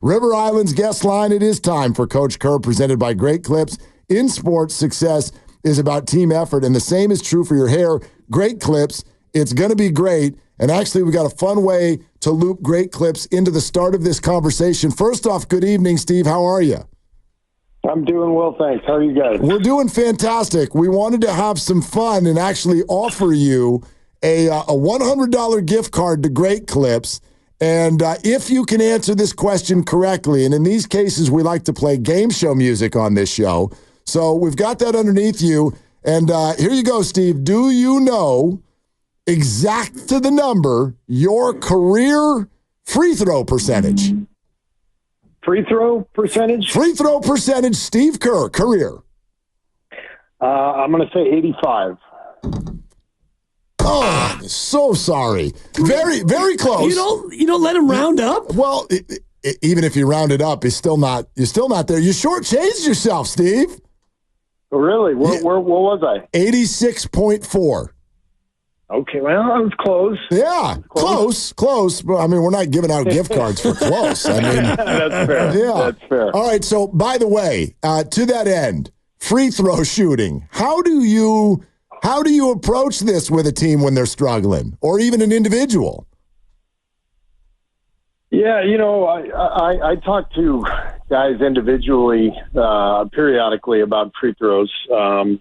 River Island's guest line, it is time for Coach Kerr, presented by Great Clips. In sports, success is about team effort, and the same is true for your hair. Great Clips, it's going to be great. And actually, we got a fun way to loop Great Clips into the start of this conversation. First off, good evening, Steve. How are you? I'm doing well, thanks. How are you guys? We're doing fantastic. We wanted to have some fun and actually offer you a $100 gift card to Great Clips. And if you can answer this question correctly, and in these cases, we like to play game show music on this show. So we've got that underneath you. And here you go, Steve. Do you know exact to the number your career free throw percentage? Free throw percentage? Free throw percentage, Steve Kerr, career. I'm going to say 85. Oh, so sorry. Very, very close. You don't let him round up? Well, even if you round it up, you're still not there. You shortchanged yourself, Steve. Really? What was I? 86.4. Okay, well, I was close. Yeah, close. But I mean, we're not giving out gift cards for close. I mean, that's fair. Yeah, that's fair. All right. So, by the way, to that end, free throw shooting. How do you approach this with a team when they're struggling, or even an individual? Yeah, I talk to guys individually periodically about free throws,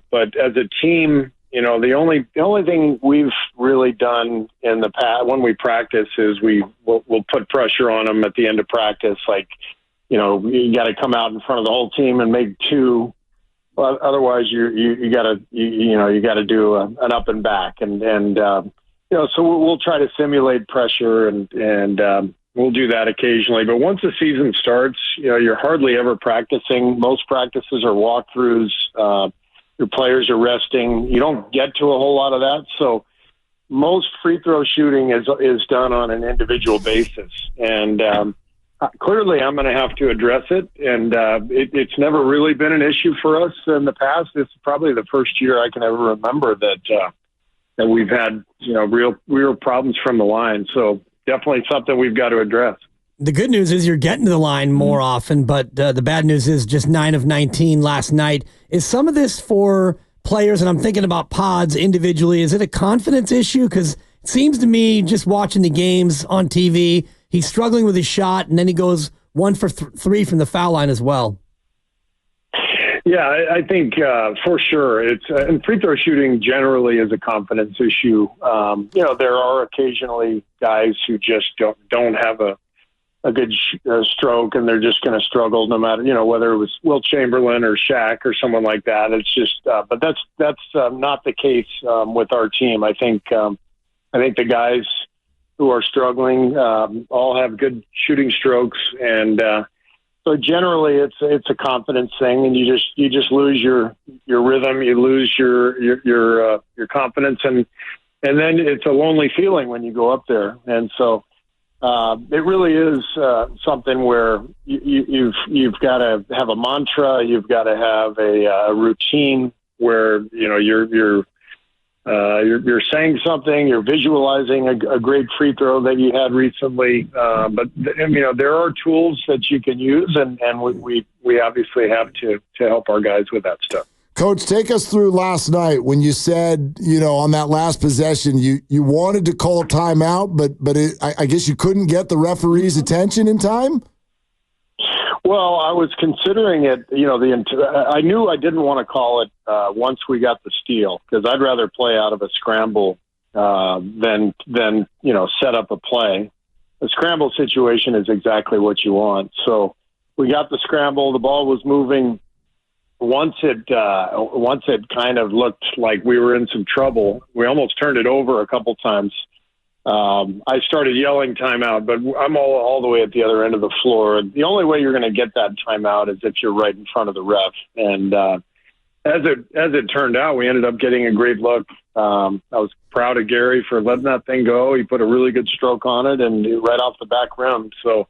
but as a team. The only thing we've really done in the past when we practice is we'll put pressure on them at the end of practice. Like, you got to come out in front of the whole team and make two. Well, otherwise you got to do an up and back and so we'll try to simulate pressure and we'll do that occasionally. But once the season starts, you're hardly ever practicing. Most practices are walkthroughs. Your players are resting. You don't get to a whole lot of that. So most free throw shooting is done on an individual basis. And clearly I'm going to have to address it. And it's never really been an issue for us in the past. It's probably the first year I can ever remember that we've had, real problems from the line. So definitely something we've got to address. The good news is you're getting to the line more often, but the bad news is just 9 of 19 last night. Is some of this for players, and I'm thinking about Pods individually, is it a confidence issue? Because it seems to me, just watching the games on TV, he's struggling with his shot, and then he goes 1 for 3 from the foul line as well. Yeah, I think for sure and free throw shooting generally is a confidence issue. There are occasionally guys who just don't have a good stroke, and they're just going to struggle no matter, whether it was Will Chamberlain or Shaq or someone like that. It's just, but that's not the case with our team. I think the guys who are struggling all have good shooting strokes, and so generally it's a confidence thing, and you just lose your rhythm, you lose your confidence, and then it's a lonely feeling when you go up there, and so. It really is something where you've got to have a mantra. You've got to have a routine where you're saying something. You're visualizing a great free throw that you had recently. But there are tools that you can use, and we obviously have to help our guys with that stuff. Coach, take us through last night when you said, on that last possession, you wanted to call timeout, but I guess you couldn't get the referee's attention in time? Well, I was considering it, I knew I didn't want to call it once we got the steal, because I'd rather play out of a scramble than set up a play. The scramble situation is exactly what you want. So we got the scramble, the ball was moving. Once it kind of looked like we were in some trouble, we almost turned it over a couple times. I started yelling timeout, but I'm all the way at the other end of the floor. The only way you're going to get that timeout is if you're right in front of the ref. And as it turned out, we ended up getting a great look. I was proud of Gary for letting that thing go. He put a really good stroke on it, and right off the back rim. So,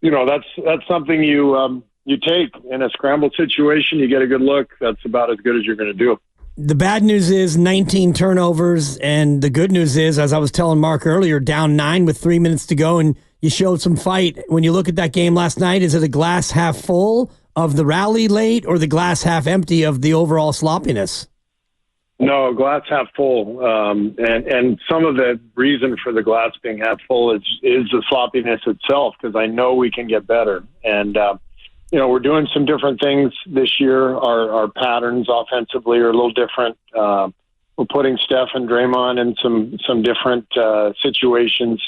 that's something you take in a scramble situation. You get a good look. That's about as good as you're going to do. The bad news is 19 turnovers, and the good news is, as I was telling Mark earlier, down 9 with 3 minutes to go, and you showed some fight. When you look at that game last night, is it a glass half full of the rally late or the glass half empty of the overall sloppiness? No, glass half full. And some of the reason for the glass being half full is the sloppiness itself, because I know we can get better. And, we're doing some different things this year. Our patterns offensively are a little different. We're putting Steph and Draymond in some different situations.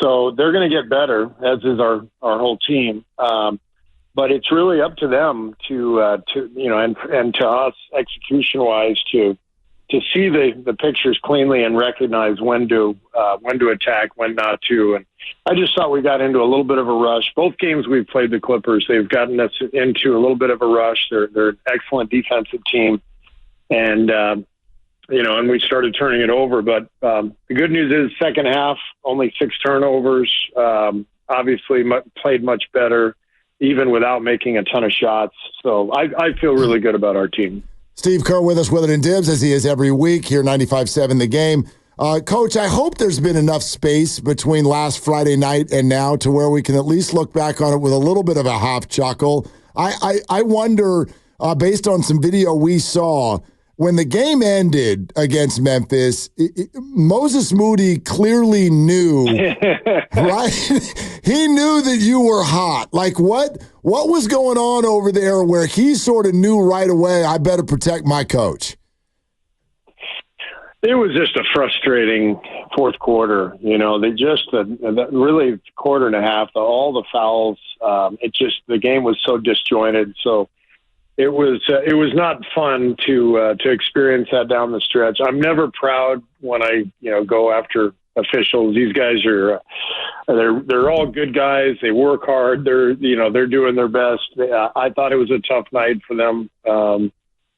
So they're going to get better, as is our whole team. But it's really up to them to to us execution-wise to see the pictures cleanly and recognize when to attack, when not to. And I just thought we got into a little bit of a rush. Both games we've played the Clippers, they've gotten us into a little bit of a rush. They're an excellent defensive team, and and we started turning it over. But the good news is, second half, only 6 turnovers. Obviously, played much better, even without making a ton of shots. So I feel really good about our team. Steve Kerr with us, Willard and Dibs, as he is every week here, 95.7 The Game. Coach, I hope there's been enough space between last Friday night and now to where we can at least look back on it with a little bit of a half chuckle. I wonder, based on some video we saw, when the game ended against Memphis, Moses Moody clearly knew, right? He knew that you were hot. Like, what was going on over there where he sort of knew right away, I better protect my coach? It was just a frustrating fourth quarter. They just really quarter and a half, all the fouls. The game was so disjointed. So it was not fun to experience that down the stretch. I'm never proud when I go after officials. These guys are they're all good guys. They work hard. They're doing their best. I thought it was a tough night for them,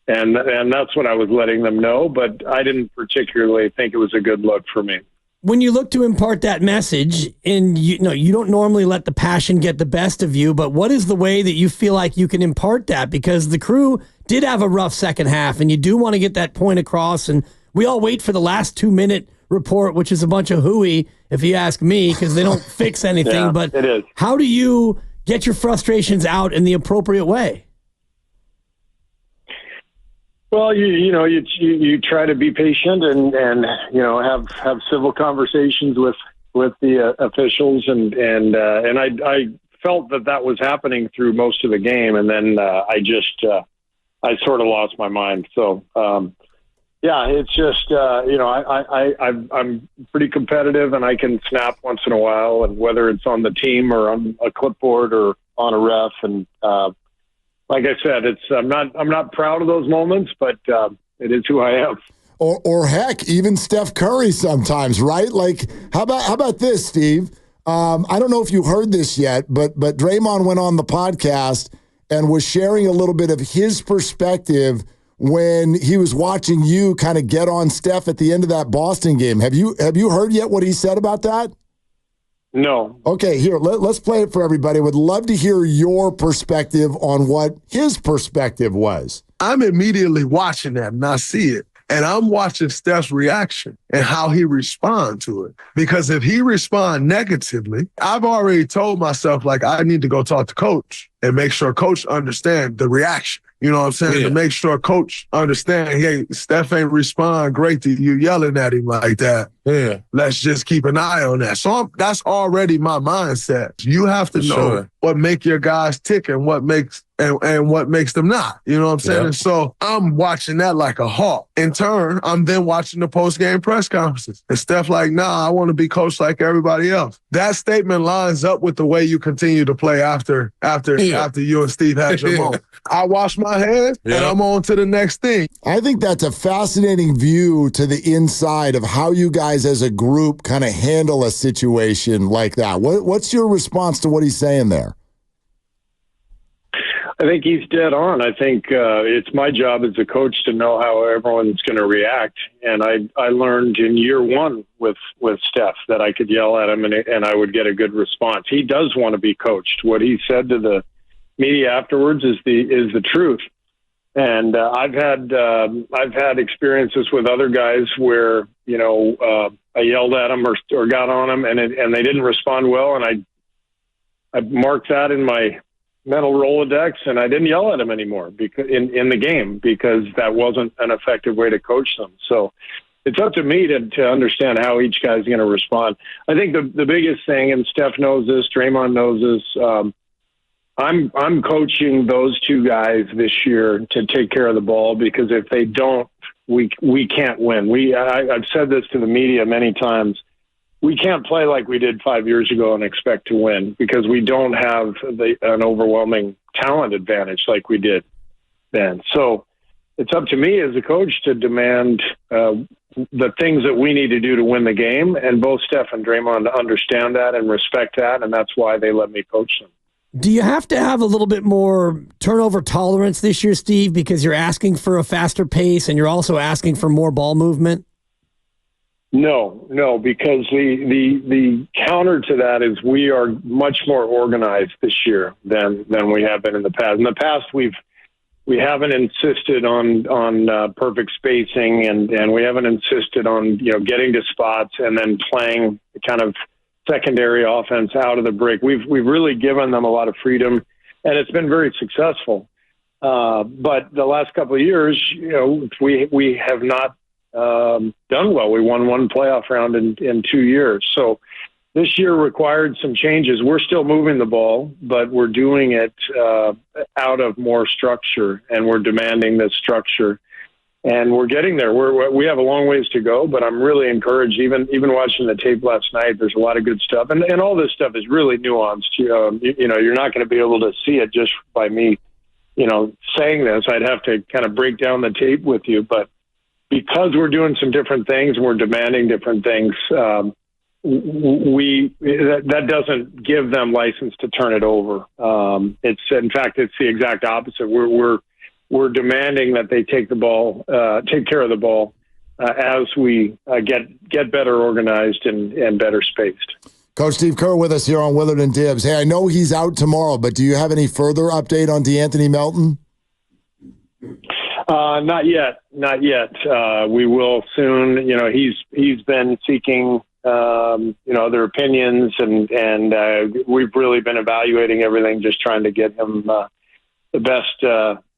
and that's what I was letting them know. But I didn't particularly think it was a good look for me. When you look to impart that message, and you don't normally let the passion get the best of you, but what is the way that you feel like you can impart that? Because the Crew did have a rough second half, and you do want to get that point across, and we all wait for the last 2-minute report, which is a bunch of hooey, if you ask me, because they don't fix anything. Yeah, but it is. How do you get your frustrations out in the appropriate way? Well, you try to be patient and have civil conversations with the officials and I felt that was happening through most of the game, and then I sort of lost my mind. So it's just I'm pretty competitive, and I can snap once in a while, and whether it's on the team or on a clipboard or on a ref, and like I said, I'm not proud of those moments, but it is who I am. Or heck, even Steph Curry sometimes, right? Like, how about this, Steve? I don't know if you heard this yet, but Draymond went on the podcast and was sharing a little bit of his perspective when he was watching you kind of get on Steph at the end of that Boston game. Have you heard yet what he said about that? No. Okay, here, let's play it for everybody. Would love to hear your perspective on what his perspective was. I'm immediately watching that and I see it. And I'm watching Steph's reaction and how he responds to it. Because if he responds negatively, I've already told myself, like, I need to go talk to coach and make sure coach understands the reaction. You know what I'm saying? Yeah. To make sure coach understand, hey, Steph ain't respond great to you yelling at him like that. Yeah. Let's just keep an eye on that. So that's already my mindset. You have to know what make your guys tick and what makes and what makes them not. You know what I'm saying? Yeah. And so I'm watching that like a hawk. In turn, I'm then watching the post-game press conferences. And Steph like, nah, I want to be coached like everybody else. That statement lines up with the way you continue to play after you and Steve had your moment. I wash my hands and I'm on to the next thing. I think that's a fascinating view to the inside of how you guys as a group kind of handle a situation like that. What's your response to what he's saying there? I think he's dead on. I think it's my job as a coach to know how everyone's going to react. And I learned in year one with Steph that I could yell at him and I would get a good response. He does want to be coached. What he said to the media afterwards is the truth. And I've had experiences with other guys where a yelled at them or got on them, and they didn't respond well, and I marked that in my mental Rolodex, and I didn't yell at them anymore because in the game, because that wasn't an effective way to coach them. So it's up to me to understand how each guy's going to respond. I think the biggest thing, and Steph knows this, Draymond knows this, I'm coaching those two guys this year to take care of the ball, because if they don't, we can't win. I've said this to the media many times. We can't play like we did 5 years ago and expect to win, because we don't have an overwhelming talent advantage like we did then. So it's up to me as a coach to demand the things that we need to do to win the game. And both Steph and Draymond understand that and respect that, and that's why they let me coach them. Do you have to have a little bit more turnover tolerance this year, Steve, because you're asking for a faster pace and you're also asking for more ball movement? No, because the counter to that is we are much more organized this year than we have been in the past. In the past, we haven't insisted on perfect spacing, and we haven't insisted on getting to spots and then playing kind of secondary offense out of the break. We've really given them a lot of freedom, and it's been very successful. But the last couple of years, we have not done well. We won one playoff round in 2 years. So this year required some changes. We're still moving the ball, but we're doing it out of more structure, and we're demanding this structure. And we're getting there. We have a long ways to go, but I'm really encouraged. Even watching the tape last night, there's a lot of good stuff, and all this stuff is really nuanced. You're not going to be able to see it just by me, saying this. I'd have to kind of break down the tape with you, but because we're doing some different things and we're demanding different things, that doesn't give them license to turn it over. It's the exact opposite. We're demanding that they take care of the ball as we get better organized and better spaced. Coach Steve Kerr with us here on Willard and Dibs. Hey, I know he's out tomorrow, but do you have any further update on DeAnthony Melton? Not yet. We will soon. He's been seeking other opinions, and we've really been evaluating everything, just trying to get him the best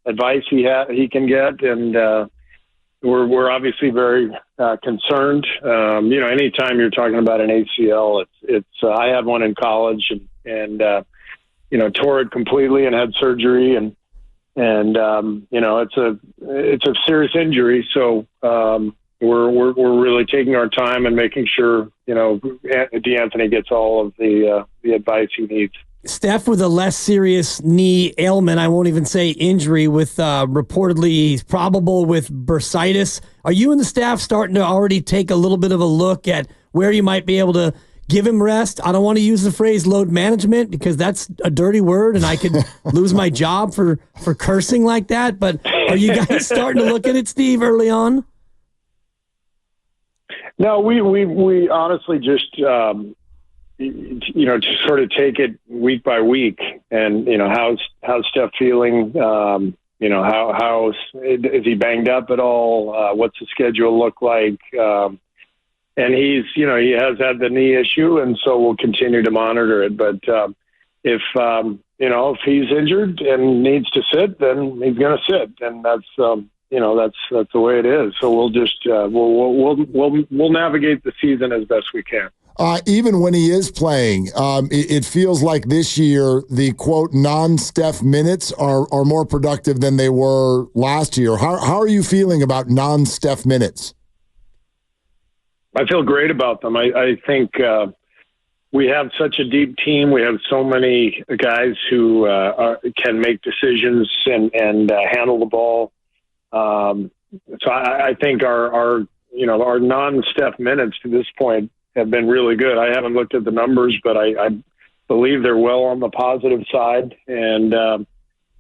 advice he can get, and we're obviously very concerned. Anytime you're talking about an ACL, it's I had one in college and tore it completely and had surgery, and it's a serious injury. So we're really taking our time and making sure DeAnthony gets all of the advice he needs. Steph with a less serious knee ailment, I won't even say injury, with reportedly he's probable with bursitis. Are you and the staff starting to already take a little bit of a look at where you might be able to give him rest? I don't want to use the phrase load management because that's a dirty word and I could lose my job for cursing like that. But are you guys starting to look at it, Steve, early on? No, we honestly just to sort of take it week by week, and how's Steph feeling? How is he banged up at all? What's the schedule look like? And he has had the knee issue, and so we'll continue to monitor it. But if he's injured and needs to sit, then he's going to sit, and that's the way it is. So we'll just we'll navigate the season as best we can. Even when he is playing, it feels like this year the quote non-Steph minutes are more productive than they were last year. How are you feeling about non-Steph minutes? I feel great about them. I think we have such a deep team. We have so many guys who can make decisions and handle the ball. So I think our non-Steph minutes to this point have been really good. I haven't looked at the numbers, but I believe they're well on the positive side, and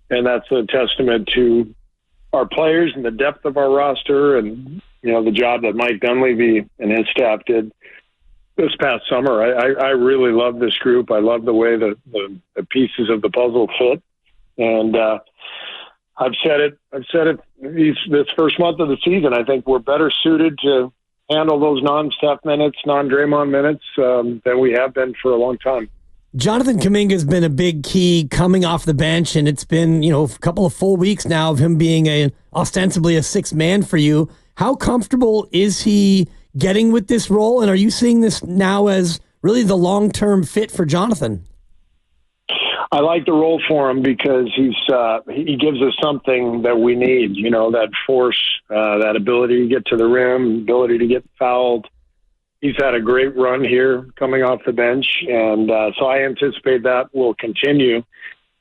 that's a testament to our players and the depth of our roster, and the job that Mike Dunleavy and his staff did this past summer. I really love this group. I love the way the pieces of the puzzle fit, and I've said it. This first month of the season, I think we're better suited to handle those non-Steph minutes, non-Draymond minutes than we have been for a long time. Jonathan Kuminga has been a big key coming off the bench, and it's been, a couple of full weeks now of him being ostensibly a sixth man for you. How comfortable is he getting with this role, and are you seeing this now as really the long-term fit for Jonathan? I like the role for him because he gives us something that we need, that force, that ability to get to the rim, ability to get fouled. He's had a great run here coming off the bench, and so I anticipate that will continue.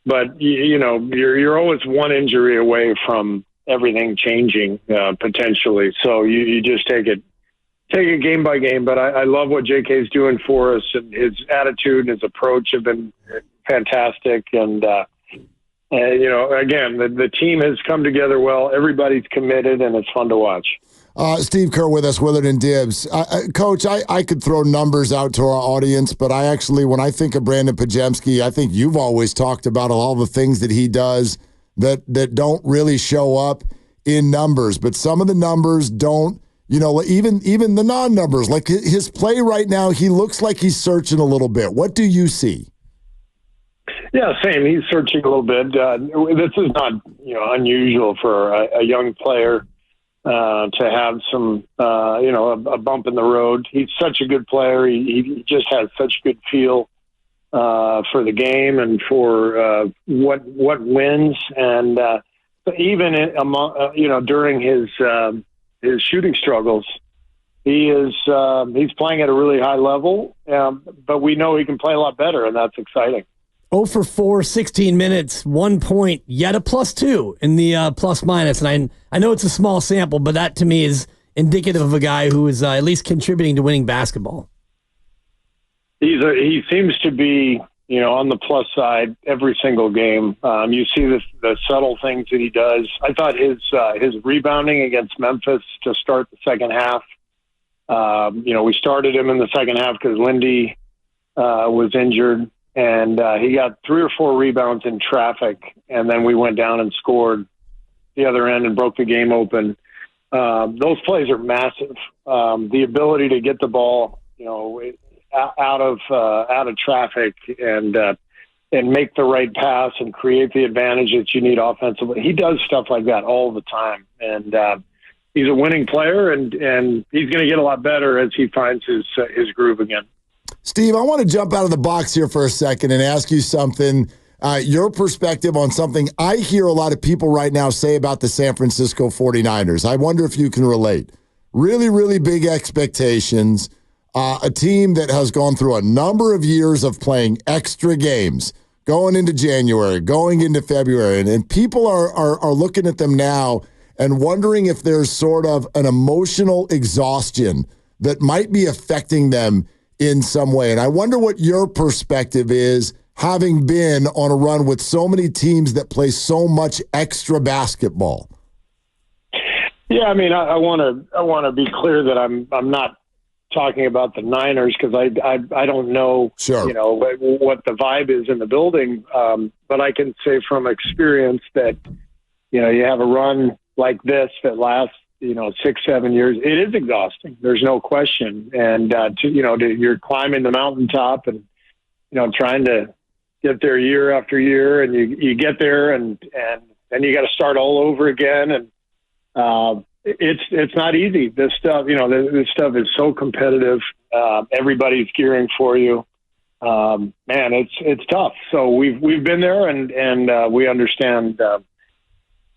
But, you're always one injury away from everything changing potentially. So you just take it game by game. But I love what JK is doing for us, and his attitude and his approach have been fantastic. And, again, the team has come together well. Everybody's committed, and it's fun to watch. Steve Kerr with us, Willard and Dibs. Coach, I could throw numbers out to our audience, but when I think of Brandon Pajemski, I think you've always talked about all the things that he does that don't really show up in numbers. But some of the numbers don't, even the non-numbers. Like his play right now, he looks like he's searching a little bit. What do you see? Yeah, same. He's searching a little bit. This is not, unusual for a young player to have some, a bump in the road. He's such a good player. He just has such good feel for the game and for what wins. And even during his shooting struggles, he's playing at a really high level. But we know he can play a lot better, and that's exciting. 0 for 4, 16 minutes, 1 point, yet a +2 in the plus-minus. And I know it's a small sample, but that to me is indicative of a guy who is at least contributing to winning basketball. He seems to be, on the plus side every single game. You see the subtle things that he does. I thought his rebounding against Memphis to start the second half, we started him in the second half because Lindy was injured. And he got 3 or 4 rebounds in traffic, and then we went down and scored the other end and broke the game open. Those plays are massive. The ability to get the ball, out of traffic and make the right pass and create the advantage that you need offensively. He does stuff like that all the time, and he's a winning player, and he's going to get a lot better as he finds his groove again. Steve, I want to jump out of the box here for a second and ask you something, your perspective on something I hear a lot of people right now say about the San Francisco 49ers. I wonder if you can relate. Really, really big expectations, a team that has gone through a number of years of playing extra games, going into January, going into February, and people are looking at them now and wondering if there's sort of an emotional exhaustion that might be affecting them in some way. And I wonder what your perspective is, having been on a run with so many teams that play so much extra basketball. Yeah, I mean, I want to be clear that I'm not talking about the Niners because I don't know, sure, what the vibe is in the building. But I can say from experience that, you have a run like this that lasts 6-7 years, it is exhausting. There's no question. And you're climbing the mountaintop and trying to get there year after year, and you get there and then you got to start all over again. And it's not easy. This stuff, this stuff is so competitive. Everybody's gearing for you. Man, it's tough. So we've been there, and we understand.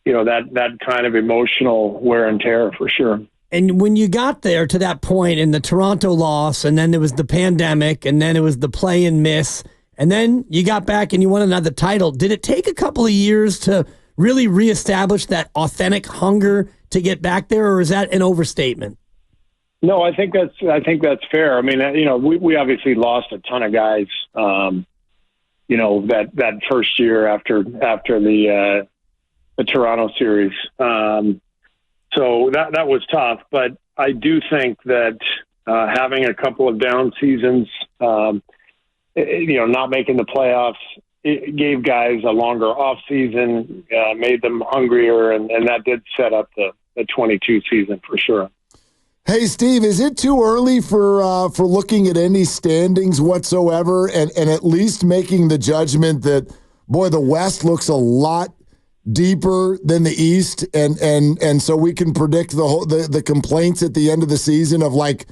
That kind of emotional wear and tear for sure. And when you got there to that point in the Toronto loss, and then there was the pandemic, and then it was the play and miss, and then you got back and you won another title. Did it take a couple of years to really reestablish that authentic hunger to get back there, or is that an overstatement? No, I think that's fair. I mean, we obviously lost a ton of guys. That first year after the Toronto series. So that was tough, but I do think that having a couple of down seasons, not making the playoffs, it gave guys a longer off season, made them hungrier, and that did set up the 22 season for sure. Hey, Steve, is it too early for looking at any standings whatsoever and at least making the judgment that, boy, the West looks a lot deeper than the East, and so we can predict the complaints at the end of the season of right,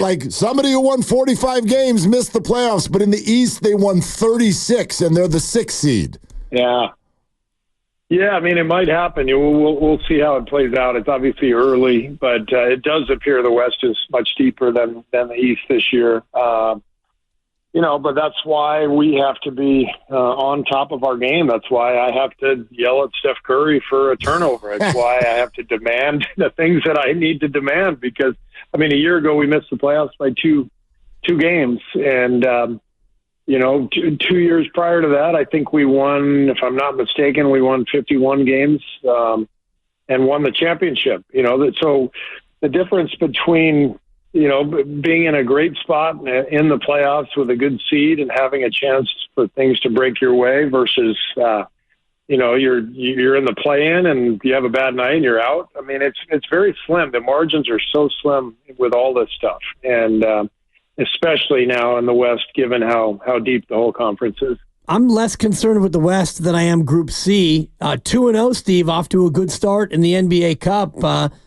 like somebody who won 45 games missed the playoffs, but in the East they won 36 and they're the 6th seed. Yeah. Yeah, I mean, it might happen. We'll see how it plays out. It's obviously early, but it does appear the West is much deeper than the East this year. But that's why we have to be on top of our game. That's why I have to yell at Steph Curry for a turnover. It's why I have to demand the things that I need to demand because, I mean, a year ago we missed the playoffs by two games. And, 2 years prior to that, I think we won, if I'm not mistaken, we won 51 games and won the championship. So the difference between being in a great spot in the playoffs with a good seed and having a chance for things to break your way versus, you're in the play-in and you have a bad night and you're out. I mean, it's very slim. The margins are so slim with all this stuff. And especially now in the West, given how deep the whole conference is. I'm less concerned with the West than I am Group C. 2-0, Steve, off to a good start in the NBA Cup.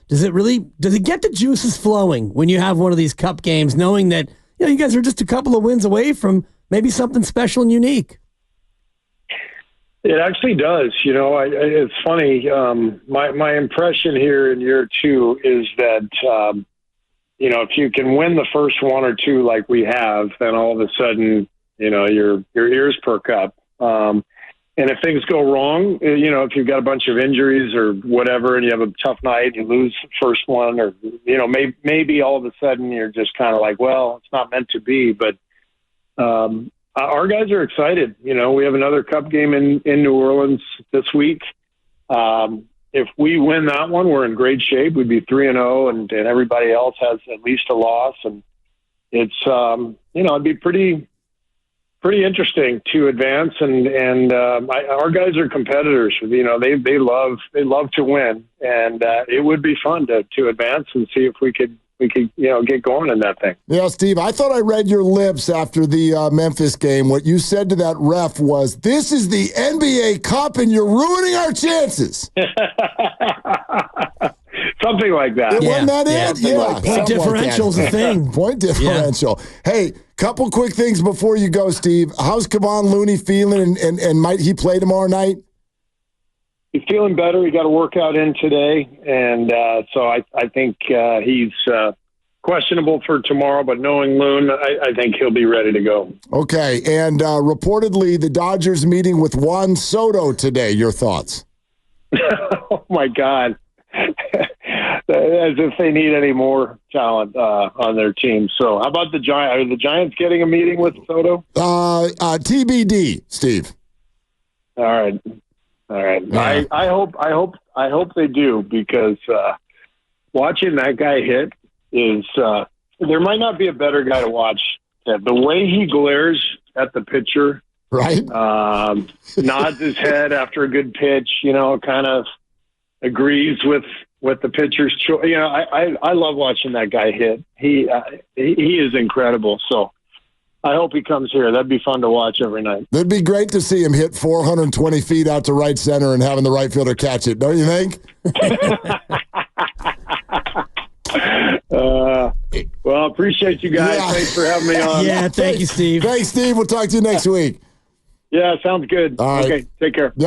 Does it get the juices flowing when you have one of these Cup games, knowing that you guys are just a couple of wins away from maybe something special and unique? It actually does. It's funny. My impression here in year 2 is that if you can win the first 1 or 2 like we have, then all of a sudden your ears perk up. And if things go wrong, if you've got a bunch of injuries or whatever, and you have a tough night, you lose the first one, or, maybe all of a sudden you're just kind of like, well, it's not meant to be. But our guys are excited. We have another Cup game in New Orleans this week. If we win that one, we're in great shape. We'd be 3-0, and everybody else has at least a loss. And it's, it'd be pretty interesting to advance, and our guys are competitors. They love to win, and it would be fun to advance and see if we could get going in that thing. Yeah, Steve, I thought I read your lips after the Memphis game. What you said to that ref was, "This is the NBA Cup, and you're ruining our chances." Something like that. Wasn't that it? Yeah. Like point differential's a thing. Point differential. Yeah. Hey, couple quick things before you go, Steve. How's Kevon Looney feeling, and might he play tomorrow night? He's feeling better. He got a workout in today, and so I think he's questionable for tomorrow, but knowing Loon, I think he'll be ready to go. Okay, and reportedly the Dodgers meeting with Juan Soto today. Your thoughts? Oh, my God. As if they need any more talent on their team. So how about the Giants? Are the Giants getting a meeting with Soto? TBD, Steve. All right. Yeah. I hope they do, because watching that guy hit is there might not be a better guy to watch. The way he glares at the pitcher, right? Nods his head after a good pitch, kind of agrees with the pitcher's choice. I love watching that guy hit. He is incredible. So I hope he comes here. That'd be fun to watch every night. It'd be great to see him hit 420 feet out to right center and having the right fielder catch it, don't you think? Well, appreciate you guys. Yeah. Thanks for having me on. Yeah, thank you, Steve. Thanks, Steve. We'll talk to you next week. Yeah, sounds good. All right. Okay, take care.